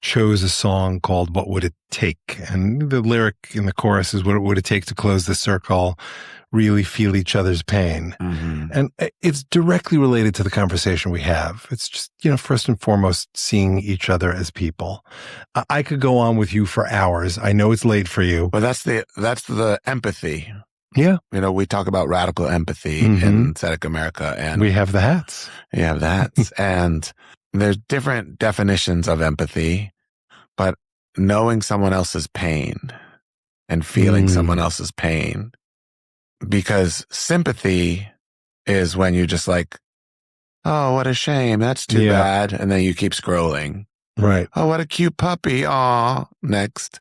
chose a song called "What Would It Take?" And the lyric in the chorus is, "What would it take to close the circle? Really feel each other's pain." And it's directly related to the conversation we have. It's just, first and foremost, seeing each other as people. I could go on with you for hours. I know it's late for you. But that's the empathy. Yeah. We talk about radical empathy in Tzedek America, and we have the hats. You have the hats. And there's different definitions of empathy, but knowing someone else's pain and feeling someone else's pain. Because sympathy is when you just like, oh, what a shame. That's too bad. And then you keep scrolling. Right. Oh, what a cute puppy. Aw. Next.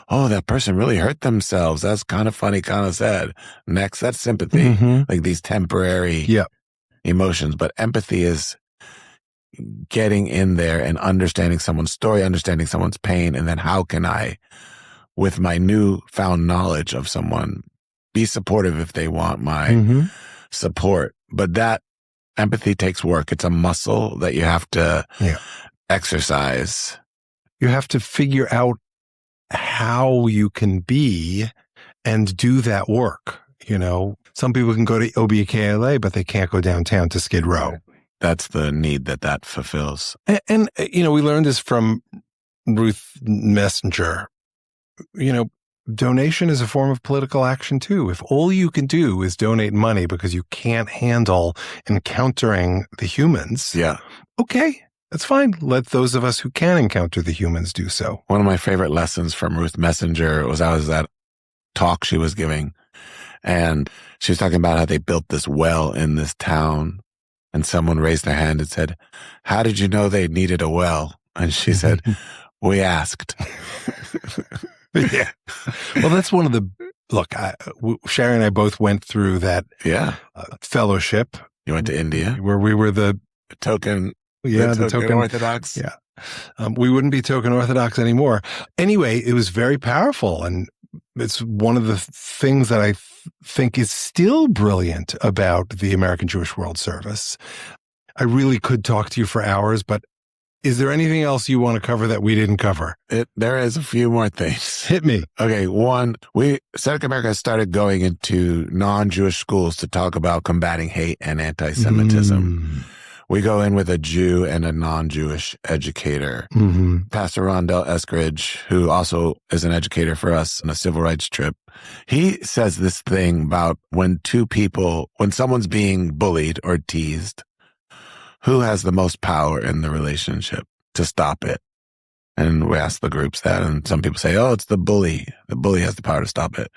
Oh, that person really hurt themselves. That's kind of funny, kind of sad. Next. That's sympathy. Like these temporary emotions. But empathy is getting in there and understanding someone's story, understanding someone's pain, and then how can I, with my newfound knowledge of someone, be supportive if they want my support. But that empathy takes work. It's a muscle that you have to exercise. You have to figure out how you can be and do that work. You know, some people can go to OBKLA, but they can't go downtown to Skid Row. That's the need that fulfills. And, you know, we learned this from Ruth Messenger. You know, donation is a form of political action too. If all you can do is donate money because you can't handle encountering the humans, okay, that's fine. Let those of us who can encounter the humans do so. One of my favorite lessons from Ruth Messenger was I was at talk she was giving, and she was talking about how they built this well in this town, and someone raised their hand and said, "How did you know they needed a well?" And she said, "We asked." Yeah. Well, that's one of the, look, Sherry and I both went through that fellowship. You went to India? Where we were the token Orthodox. Yeah. We wouldn't be token Orthodox anymore. Anyway, it was very powerful. And it's one of the things that I think is still brilliant about the American Jewish World Service. I really could talk to you for hours, but is there anything else you want to cover that we didn't cover? There is a few more things. Hit me. Okay, one, Tzedek America started going into non-Jewish schools to talk about combating hate and anti-Semitism. We go in with a Jew and a non-Jewish educator. Pastor Rondell Eskridge, who also is an educator for us on a civil rights trip, he says this thing about when someone's being bullied or teased, who has the most power in the relationship to stop it? And we ask the groups that, and some people say, oh, it's the bully. The bully has the power to stop it.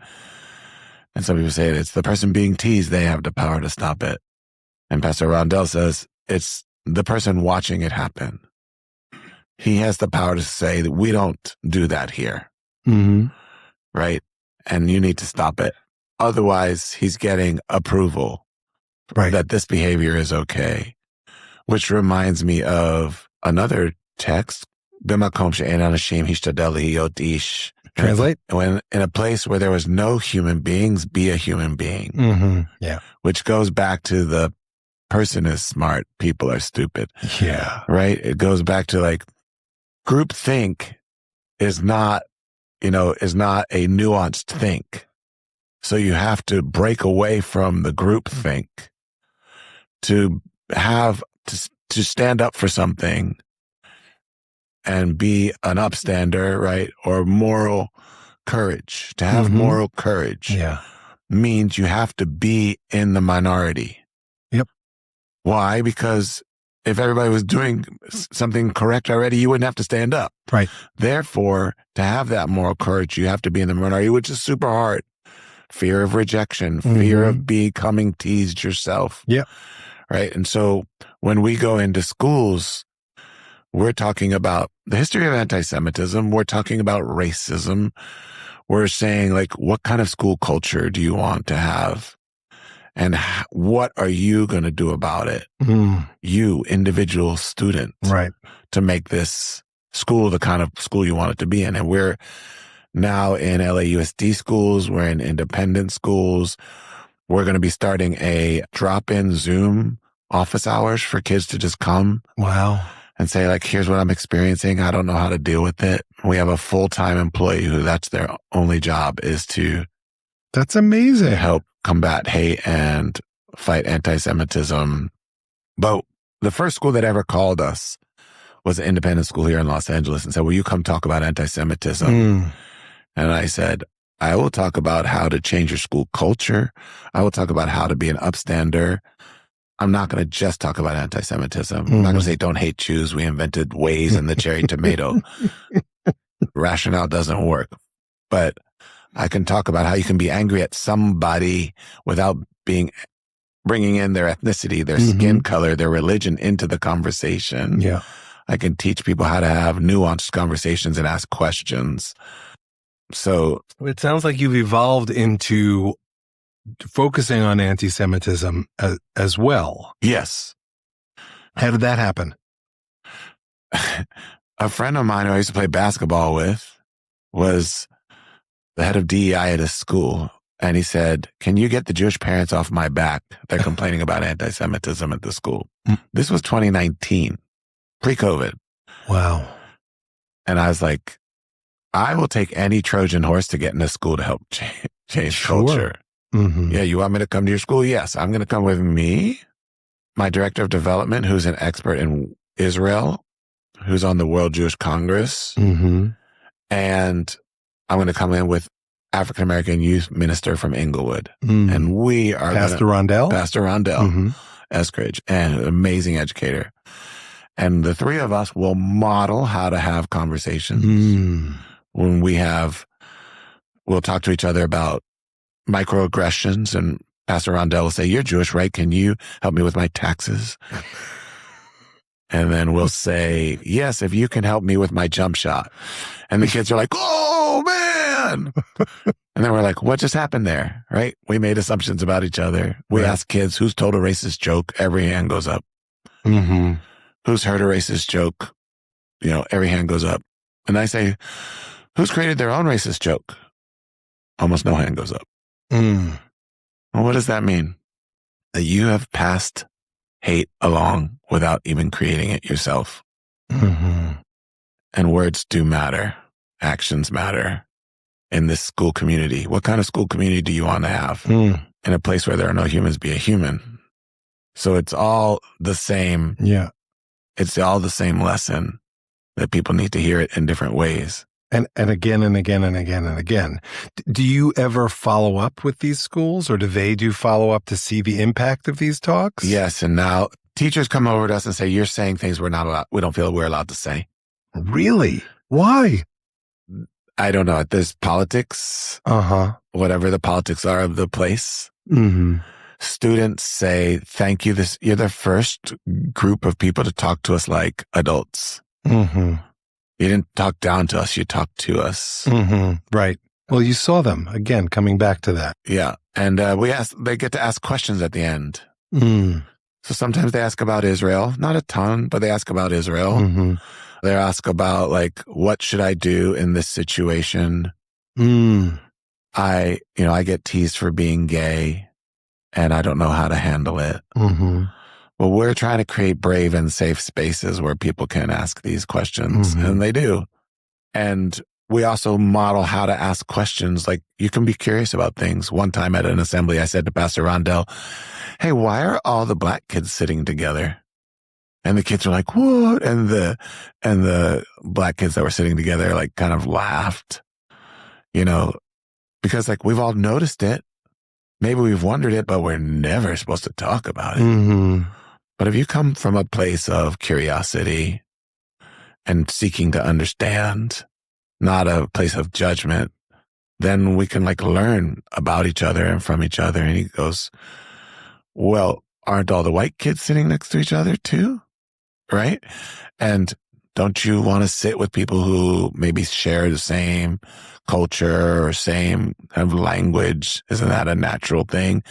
And some people say it's the person being teased. They have the power to stop it. And Pastor Rondell says it's the person watching it happen. He has the power to say that we don't do that here. Right? And you need to stop it. Otherwise, he's getting approval that this behavior is okay. Which reminds me of another text, B'makom she'en anashim hishtadel lihiyot ish. Translate? When in a place where there was no human beings, be a human being. Yeah. Which goes back to the person is smart, people are stupid. Yeah. Right? It goes back to like groupthink is not a nuanced think. So you have to break away from the groupthink to stand up for something and be an upstander, right? Or moral courage. To have moral courage means you have to be in the minority. Yep. Why? Because if everybody was doing something correct already, you wouldn't have to stand up. Right. Therefore, to have that moral courage, you have to be in the minority, which is super hard. Fear of rejection, fear of becoming teased yourself. Yeah. Right. And so when we go into schools, we're talking about the history of anti-Semitism. We're talking about racism. We're saying, like, what kind of school culture do you want to have? And what are you going to do about it? You, individual student. Right. To make this school the kind of school you want it to be in. And we're now in LAUSD schools. We're in independent schools. We're going to be starting a drop-in Zoom office hours for kids to just come. Wow. And say, like, here's what I'm experiencing. I don't know how to deal with it. We have a full-time employee who that's their only job is to That's amazing. help combat hate and fight anti-Semitism. But the first school that ever called us was an independent school here in Los Angeles and said, will you come talk about anti-Semitism? And I said, I will talk about how to change your school culture. I will talk about how to be an upstander. I'm not going to just talk about anti-Semitism. I'm not going to say don't hate Jews. We invented Waze and the cherry tomato. Rationale doesn't work. But I can talk about how you can be angry at somebody without bringing in their ethnicity, their skin color, their religion into the conversation. Yeah. I can teach people how to have nuanced conversations and ask questions. So it sounds like you've evolved into focusing on anti-Semitism as well. Yes. How did that happen? a friend of mine who I used to play basketball with was the head of DEI at his school. And he said, can you get the Jewish parents off my back? They're complaining about anti-Semitism at the school. This was 2019, pre-COVID. Wow. And I was like, I will take any Trojan horse to get in a school to help change culture. Mm-hmm. Yeah, you want me to come to your school? Yes, I'm going to come with me, my director of development, who's an expert in Israel, who's on the World Jewish Congress. Mm-hmm. And I'm going to come in with African American youth minister from Inglewood. And we are Pastor Rondell? Pastor Rondell Eskridge, and an amazing educator. And the three of us will model how to have conversations. When we'll talk to each other about microaggressions, and Pastor Rondell will say, you're Jewish, right? Can you help me with my taxes? And then we'll say, yes, if you can help me with my jump shot. And the kids are like, oh, man. And then we're like, what just happened there? Right? We made assumptions about each other. We ask kids, who's told a racist joke? Every hand goes up. Who's heard a racist joke? Every hand goes up. And I say, who's created their own racist joke? Almost no hand goes up. Well, what does that mean? That you have passed hate along without even creating it yourself. And words do matter. Actions matter in this school community. What kind of school community do you want to have? In a place where there are no humans, be a human. So it's all the same. Yeah. It's all the same lesson that people need to hear it in different ways. And again and again and again and again. Do you ever follow up with these schools, or do they do follow up to see the impact of these talks? Yes. And now teachers come over to us and say, you're saying things we don't feel we're allowed to say. Really? Why? I don't know. There's politics. Whatever the politics are of the place. Students say, thank you. You're the first group of people to talk to us like adults. You didn't talk down to us. You talked to us. Right. Well, you saw them again, coming back to that. Yeah. And they get to ask questions at the end. So sometimes they ask about Israel, not a ton, but they ask about Israel. They ask about, like, what should I do in this situation? I get teased for being gay, and I don't know how to handle it. Well, we're trying to create brave and safe spaces where people can ask these questions, and they do. And we also model how to ask questions. Like, you can be curious about things. One time at an assembly, I said to Pastor Rondell, hey, why are all the black kids sitting together? And the kids were like, what? And the black kids that were sitting together, like, kind of laughed, because, like, we've all noticed it. Maybe we've wondered it, but we're never supposed to talk about it. But if you come from a place of curiosity and seeking to understand, not a place of judgment, then we can, like, learn about each other and from each other. And he goes, well, aren't all the white kids sitting next to each other too? Right? And don't you want to sit with people who maybe share the same culture or same kind of language? Isn't that a natural thing?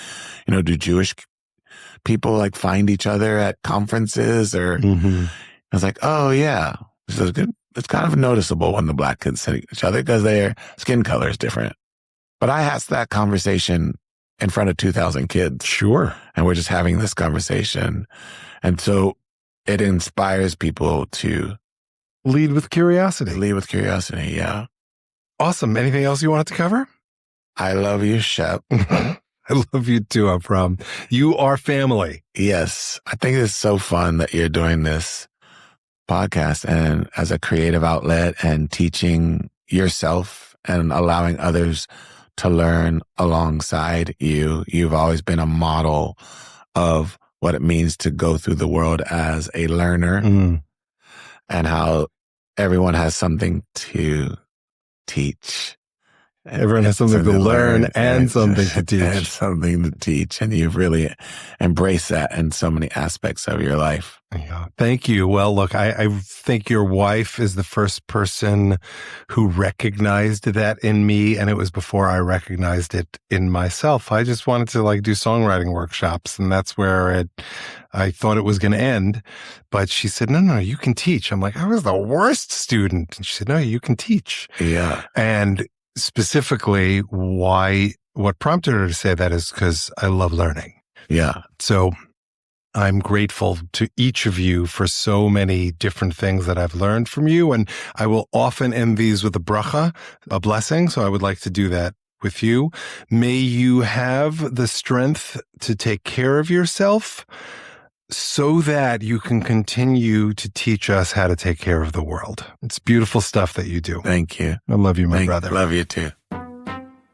Do Jewish people, like, find each other at conferences? Or I was like, oh yeah, this is good. It's kind of noticeable when the black kids sit each other because their skin color is different. But I asked that conversation in front of 2,000 kids. Sure. And we're just having this conversation. And so it inspires people to lead with curiosity. Yeah. Awesome. Anything else you wanted to cover? I love you, Shep. I love you too, Avram. You are family. Yes. I think it's so fun that you're doing this podcast and as a creative outlet and teaching yourself and allowing others to learn alongside you. You've always been a model of what it means to go through the world as a learner and how everyone has something to teach. Everyone has something to learn and something to teach. And something to teach. And you've really embraced that in so many aspects of your life. Yeah. Thank you. Well, look, I think your wife is the first person who recognized that in me, and it was before I recognized it in myself. I just wanted to do songwriting workshops, and that's where I thought it was going to end. But she said, no, you can teach. I'm like, I was the worst student. And she said, no, you can teach. Yeah. And specifically what prompted her to say that is because I love learning. Yeah. So I'm grateful to each of you for so many different things that I've learned from you. And I will often end these with a bracha, a blessing. So I would like to do that with you. May you have the strength to take care of yourself so that you can continue to teach us how to take care of the world. It's beautiful stuff that you do. Thank you. I love you, my brother. Love you too.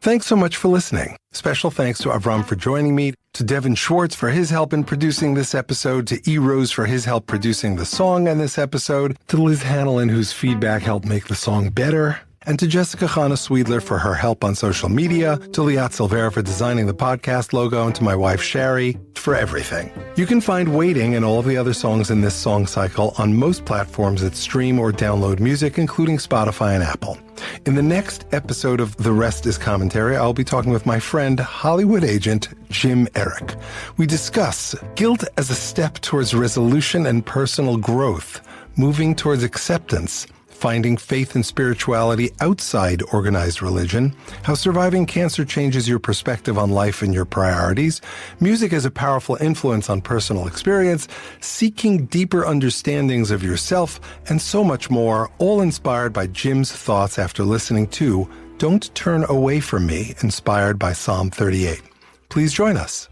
Thanks so much for listening. Special thanks to Avram for joining me, to Devin Schwartz for his help in producing this episode, to E. Rose for his help producing the song on this episode, to Liz Hanellin, whose feedback helped make the song better, and to Jessica Chana Sweedler for her help on social media, to Liat Silvera for designing the podcast logo, and to my wife Shari for everything. You can find Waiting and all of the other songs in this song cycle on most platforms that stream or download music, including Spotify and Apple. In the next episode of The Rest is Commentary, I'll be talking with my friend, Hollywood agent Jim Eric. We discuss guilt as a step towards resolution and personal growth, moving towards acceptance, finding faith and spirituality outside organized religion, how surviving cancer changes your perspective on life and your priorities, music as a powerful influence on personal experience, seeking deeper understandings of yourself, and so much more, all inspired by Jim's thoughts after listening to Don't Turn Away From Me, inspired by Psalm 38. Please join us.